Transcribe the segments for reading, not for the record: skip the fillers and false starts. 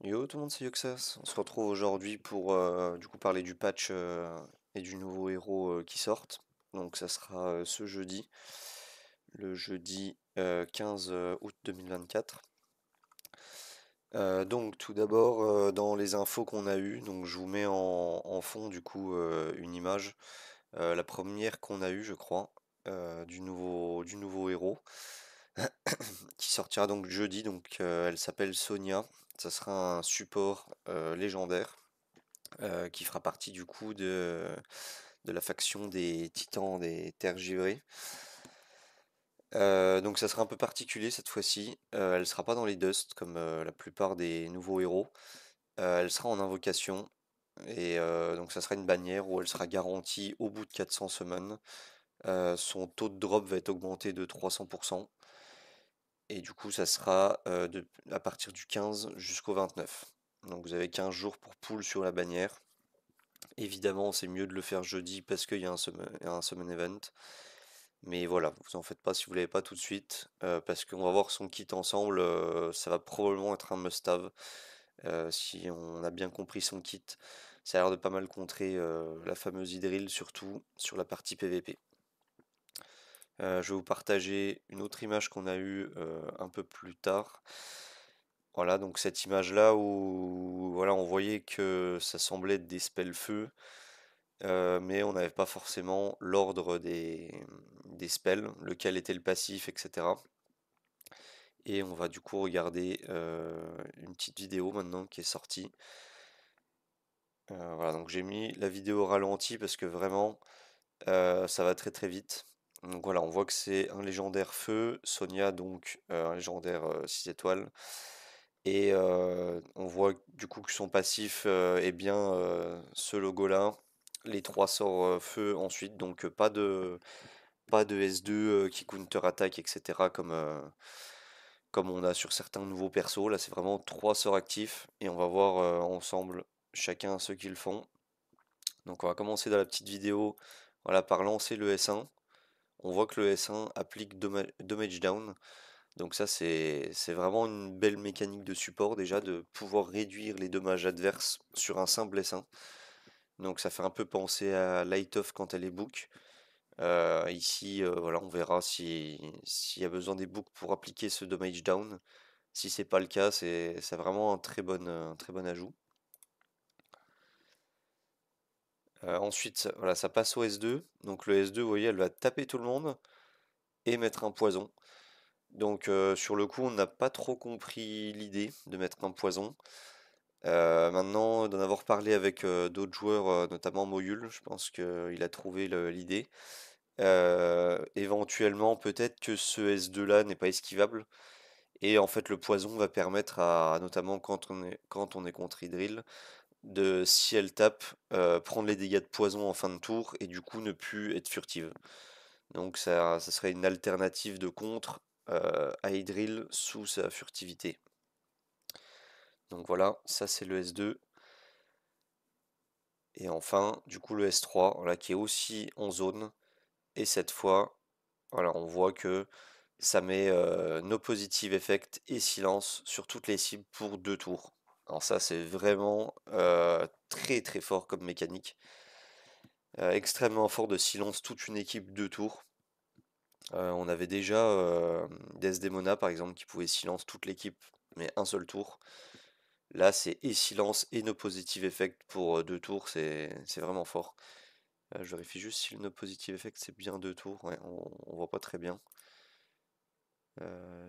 Yo tout le monde, c'est Yoxas. On se retrouve aujourd'hui pour du coup parler du patch et du nouveau héros qui sortent. Donc ça sera ce jeudi, le jeudi 15 août 2024. Donc tout d'abord dans les infos qu'on a eues, donc je vous mets en fond du coup une image, la première qu'on a eue je crois, du nouveau héros qui sortira donc jeudi. Donc elle s'appelle Sonia. Ça sera un support légendaire qui fera partie du coup de la faction des Titans des Terres Givrées. Donc ça sera un peu particulier cette fois-ci. Elle sera pas dans les Dust comme la plupart des nouveaux héros. Elle sera en invocation. Et donc ça sera une bannière où elle sera garantie au bout de 400 summons. Son taux de drop va être augmenté de 300%. Et du coup ça sera à partir du 15 jusqu'au 29. Donc vous avez 15 jours pour pull sur la bannière. Évidemment, c'est mieux de le faire jeudi parce qu'il y a un summon event. Mais voilà, vous en faites pas si vous l'avez pas tout de suite, parce qu'on va voir son kit ensemble. Ça va probablement être un must-have si on a bien compris son kit. Ça a l'air de pas mal contrer la fameuse Hydril, surtout sur la partie PVP. Je vais vous partager une autre image qu'on a eue un peu plus tard. Voilà, donc cette image-là où voilà, on voyait que ça semblait être des spells feu. Mais on n'avait pas forcément l'ordre des spells, lequel était le passif, etc. Et on va du coup regarder une petite vidéo maintenant qui est sortie. Voilà, donc j'ai mis la vidéo au ralenti parce que vraiment ça va très très vite. Donc voilà, on voit que c'est un légendaire feu, Sonia donc un légendaire 6 étoiles. Et on voit du coup que son passif est bien ce logo-là. Les trois sorts feu ensuite, donc pas de S2 qui counter-attaque, etc. Comme on a sur certains nouveaux persos. Là, c'est vraiment trois sorts actifs et on va voir ensemble chacun ceux qu'ils font. Donc, on va commencer dans la petite vidéo, voilà, par lancer le S1. On voit que le S1 applique Damage Down. Donc ça, c'est vraiment une belle mécanique de support déjà, de pouvoir réduire les dommages adverses sur un simple S1. Donc ça fait un peu penser à Light Off quand elle est book. Ici, voilà, on verra s'il y a besoin des books pour appliquer ce damage down. Si c'est pas le cas, c'est vraiment un très bon ajout. Ensuite, voilà, ça passe au S2. Donc le S2, vous voyez, elle va taper tout le monde et mettre un poison. Donc sur le coup, on n'a pas trop compris l'idée de mettre un poison. Maintenant, d'en avoir parlé avec d'autres joueurs, notamment Moyul, je pense qu'il a trouvé l'idée. Éventuellement, peut-être que ce S2 là n'est pas esquivable. Et en fait, le poison va permettre à, notamment quand on est contre Hydril, de, si elle tape, prendre les dégâts de poison en fin de tour et du coup ne plus être furtive. Donc ça serait une alternative de contre à Hydril sous sa furtivité. Donc voilà, ça c'est le S2. Et enfin, du coup, le S3, voilà, qui est aussi en zone. Et cette fois, voilà, on voit que ça met no positive effect et silence sur toutes les cibles pour 2 tours. Alors ça, c'est vraiment très très fort comme mécanique. Extrêmement fort de silence toute une équipe 2 tours. On avait déjà Desdemona par exemple qui pouvait silence toute l'équipe mais un seul tour. Là, c'est et silence et no positive effect pour 2 tours, c'est vraiment fort. Je vérifie juste si le no positive effect c'est bien 2 tours. Ouais, on voit pas très bien.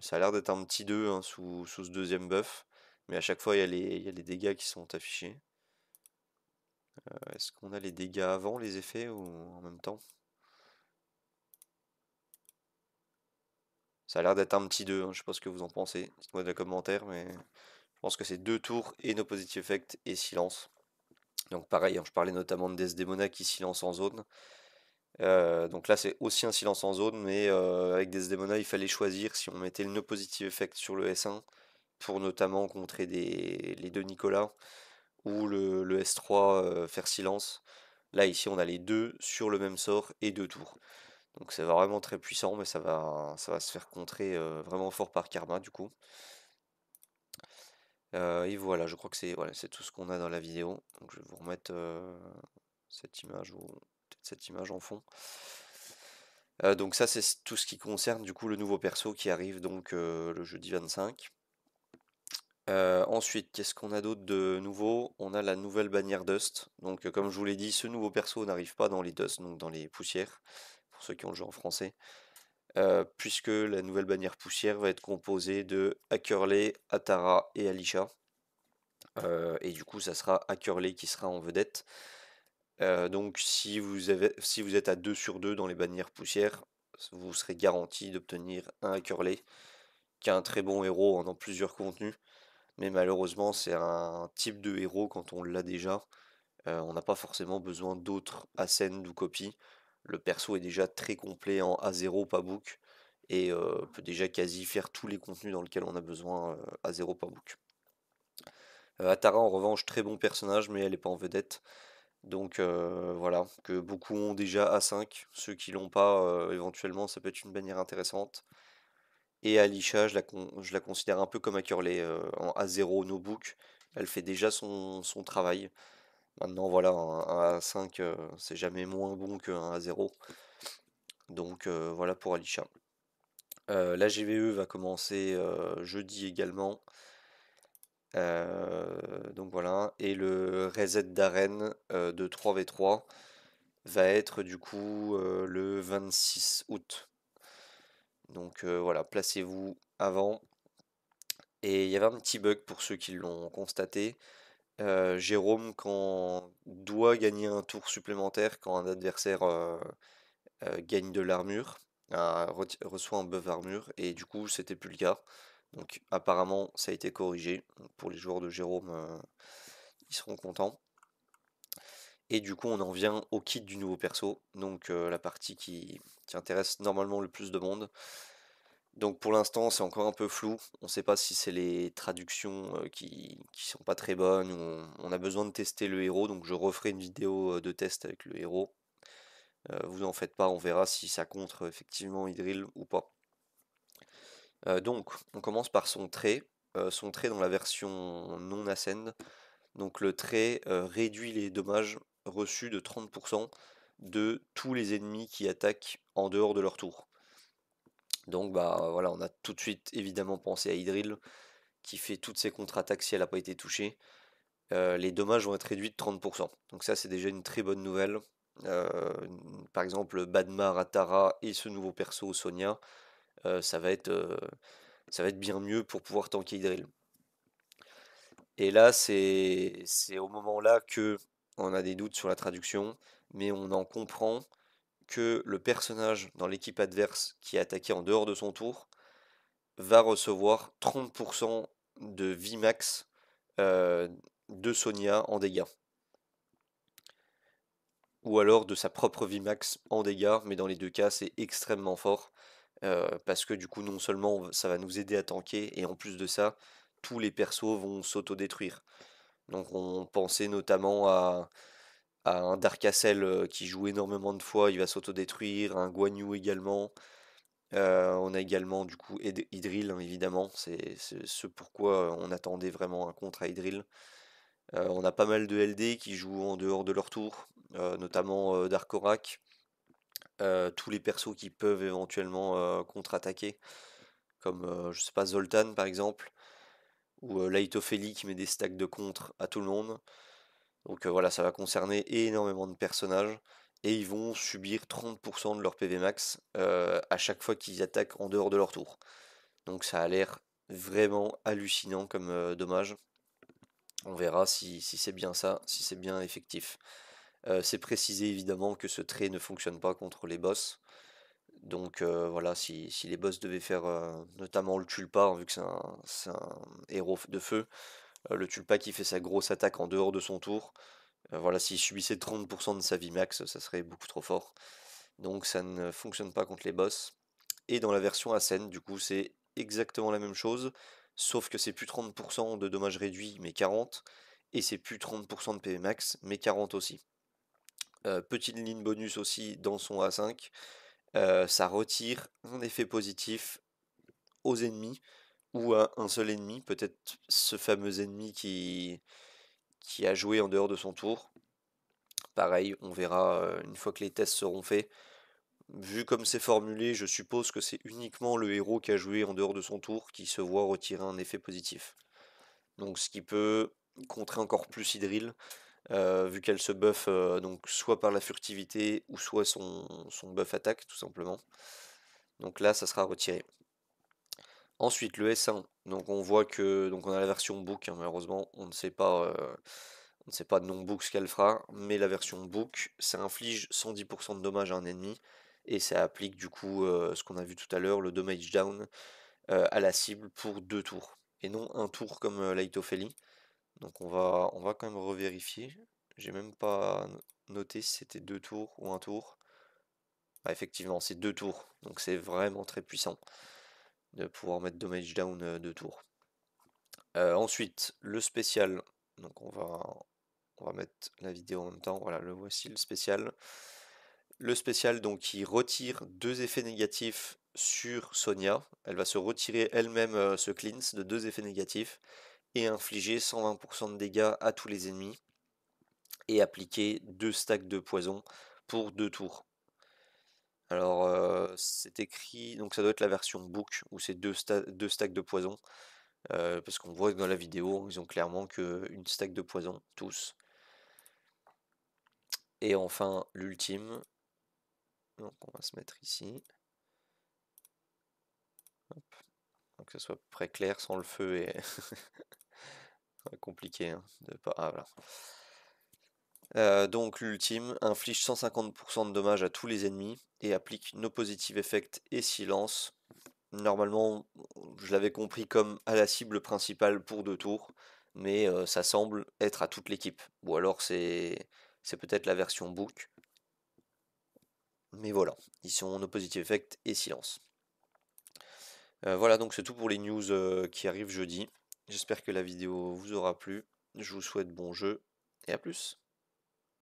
Ça a l'air d'être un petit 2 hein, sous ce deuxième buff, mais à chaque fois il y a les dégâts qui sont affichés. Est-ce qu'on a les dégâts avant les effets ou en même temps? Ça a l'air d'être un petit 2, hein, je sais pas ce que vous en pensez, dites-moi dans les commentaires, mais je pense que c'est 2 tours et no positive effect et silence. Donc pareil, hein, je parlais notamment de Desdemona qui silence en zone. Donc là c'est aussi un silence en zone, mais avec Desdemona il fallait choisir si on mettait le no positive effect sur le S1 pour notamment contrer les deux Nicolas ou le S3 faire silence. Là ici on a les deux sur le même sort et 2 tours. Donc c'est vraiment très puissant, mais ça va se faire contrer vraiment fort par Karma du coup. Et voilà, je crois que c'est tout ce qu'on a dans la vidéo. Donc je vais vous remettre cette image ou peut-être cette image en fond. Donc ça c'est tout ce qui concerne du coup le nouveau perso qui arrive donc le jeudi 25. Ensuite, qu'est-ce qu'on a d'autre de nouveau? On a la nouvelle bannière Dust. Donc comme je vous l'ai dit, ce nouveau perso n'arrive pas dans les Dust, donc dans les poussières, pour ceux qui ont le jeu en français. Puisque la nouvelle bannière poussière va être composée de Hackerley, Atara et Alisha. Et du coup, ça sera Hackerley qui sera en vedette. Donc si vous êtes à 2 sur 2 dans les bannières poussières, vous serez garanti d'obtenir un Hackerley, qui est un très bon héros dans plusieurs contenus. Mais malheureusement, c'est un type de héros quand on l'a déjà. On n'a pas forcément besoin d'autres Ascend ou copies. Le perso est déjà très complet en A0 pas book et peut déjà quasi faire tous les contenus dans lesquels on a besoin A0 pas book. Atara en revanche, très bon personnage, mais elle n'est pas en vedette. Donc voilà, que beaucoup ont déjà A5. Ceux qui l'ont pas, éventuellement, ça peut être une bannière intéressante. Et Alisha, je la considère un peu comme Hackerley, en A0 no book. Elle fait déjà son travail. Maintenant, voilà, un A5, c'est jamais moins bon qu'un A0. Donc voilà pour Alisha. La GVE va commencer jeudi également. Donc voilà. Et le reset d'arène de 3v3 va être du coup le 26 août. Donc voilà, placez-vous avant. Et il y avait un petit bug pour ceux qui l'ont constaté. Jérôme, quand doit gagner un tour supplémentaire quand un adversaire gagne de l'armure, reçoit un buff armure, et du coup c'était plus le cas. Donc apparemment ça a été corrigé. Donc, pour les joueurs de Jérôme, ils seront contents. Et du coup on en vient au kit du nouveau perso, donc la partie qui intéresse normalement le plus de monde. Donc pour l'instant c'est encore un peu flou, on ne sait pas si c'est les traductions qui sont pas très bonnes ou on a besoin de tester le héros, donc je referai une vidéo de test avec le héros. Vous en faites pas, on verra si ça contre effectivement Idril ou pas. Donc on commence par son trait dans la version non ascend. Donc le trait réduit les dommages reçus de 30% de tous les ennemis qui attaquent en dehors de leur tour. Donc bah voilà, on a tout de suite évidemment pensé à Idril qui fait toutes ses contre-attaques si elle n'a pas été touchée. Les dommages vont être réduits de 30%. Donc ça c'est déjà une très bonne nouvelle. Euh, Par exemple Badmar, Atara et ce nouveau perso Sonia, ça va être bien mieux pour pouvoir tanker Idril. Et là c'est au moment là que on a des doutes sur la traduction, mais on en comprend que le personnage dans l'équipe adverse qui est attaqué en dehors de son tour va recevoir 30% de vie max euh, de Sonia en dégâts. Ou alors de sa propre vie max en dégâts, mais dans les deux cas c'est extrêmement fort. Parce que du coup non seulement ça va nous aider à tanker, et en plus de ça, tous les persos vont s'auto-détruire. Donc on pensait notamment à un Darkacell qui joue énormément de fois, il va s'auto-détruire, un Guan Yu également. On a également du coup Idril, hein, évidemment, c'est ce pourquoi on attendait vraiment un contre à Idril. On a pas mal de LD qui jouent en dehors de leur tour, notamment Darkorak, tous les persos qui peuvent éventuellement contre-attaquer, comme je sais pas Zoltan par exemple, ou Light Ophélie qui met des stacks de contre à tout le monde. Donc voilà, ça va concerner énormément de personnages et ils vont subir 30% de leur PV max à chaque fois qu'ils attaquent en dehors de leur tour. Donc ça a l'air vraiment hallucinant comme dommage. On verra si c'est bien ça, si c'est bien effectif. C'est précisé évidemment que ce trait ne fonctionne pas contre les boss. Donc voilà, si les boss devaient faire notamment le Tulpa, hein, vu que c'est un héros de feu, le Tulpa qui fait sa grosse attaque en dehors de son tour, voilà, s'il subissait 30% de sa vie max, ça serait beaucoup trop fort. Donc ça ne fonctionne pas contre les boss. Et dans la version Ascend, du coup, c'est exactement la même chose, sauf que c'est plus 30% de dommages réduits, mais 40, et c'est plus 30% de PV max, mais 40 aussi. Petite ligne bonus aussi dans son A5, ça retire un effet positif aux ennemis ou à un seul ennemi, peut-être ce fameux ennemi qui a joué en dehors de son tour. Pareil, on verra une fois que les tests seront faits. Vu comme c'est formulé, je suppose que c'est uniquement le héros qui a joué en dehors de son tour qui se voit retirer un effet positif. Donc ce qui peut contrer encore plus Idril, vu qu'elle se buff donc soit par la furtivité ou soit son buff attaque tout simplement. Donc là ça sera retiré. Ensuite le S1, donc on voit que donc on a la version book, hein, malheureusement on ne sait pas de non-book ce qu'elle fera, mais la version book, ça inflige 110% de dommages à un ennemi, et ça applique du coup ce qu'on a vu tout à l'heure, le damage down à la cible pour 2 tours, et non un tour comme Light Ophélie. Donc on va quand même revérifier. J'ai même pas noté si c'était 2 tours ou un tour. Ah, effectivement, c'est 2 tours, donc c'est vraiment très puissant de pouvoir mettre damage down 2 tours. Ensuite, le spécial, donc on va mettre la vidéo en même temps, voilà, le voici le spécial. Le spécial donc qui retire 2 effets négatifs sur Sonia. Elle va se retirer elle-même ce cleanse de 2 effets négatifs et infliger 120% de dégâts à tous les ennemis et appliquer 2 stacks de poison pour 2 tours. Alors c'est écrit, donc ça doit être la version book où c'est 2 stacks de poison. Parce qu'on voit que dans la vidéo, ils ont clairement qu'une stack de poison, tous. Et enfin, l'ultime. Donc on va se mettre ici. Hop. Donc que ça soit à peu près clair sans le feu et compliqué hein, de pas. Ah voilà. Donc l'ultime inflige 150% de dommages à tous les ennemis et applique no positive effect et silence. Normalement, je l'avais compris comme à la cible principale pour 2 tours, mais ça semble être à toute l'équipe. Ou alors c'est peut-être la version book. Mais voilà, ils sont no positive effect et silence. Voilà, donc c'est tout pour les news qui arrivent jeudi. J'espère que la vidéo vous aura plu. Je vous souhaite bon jeu et à plus.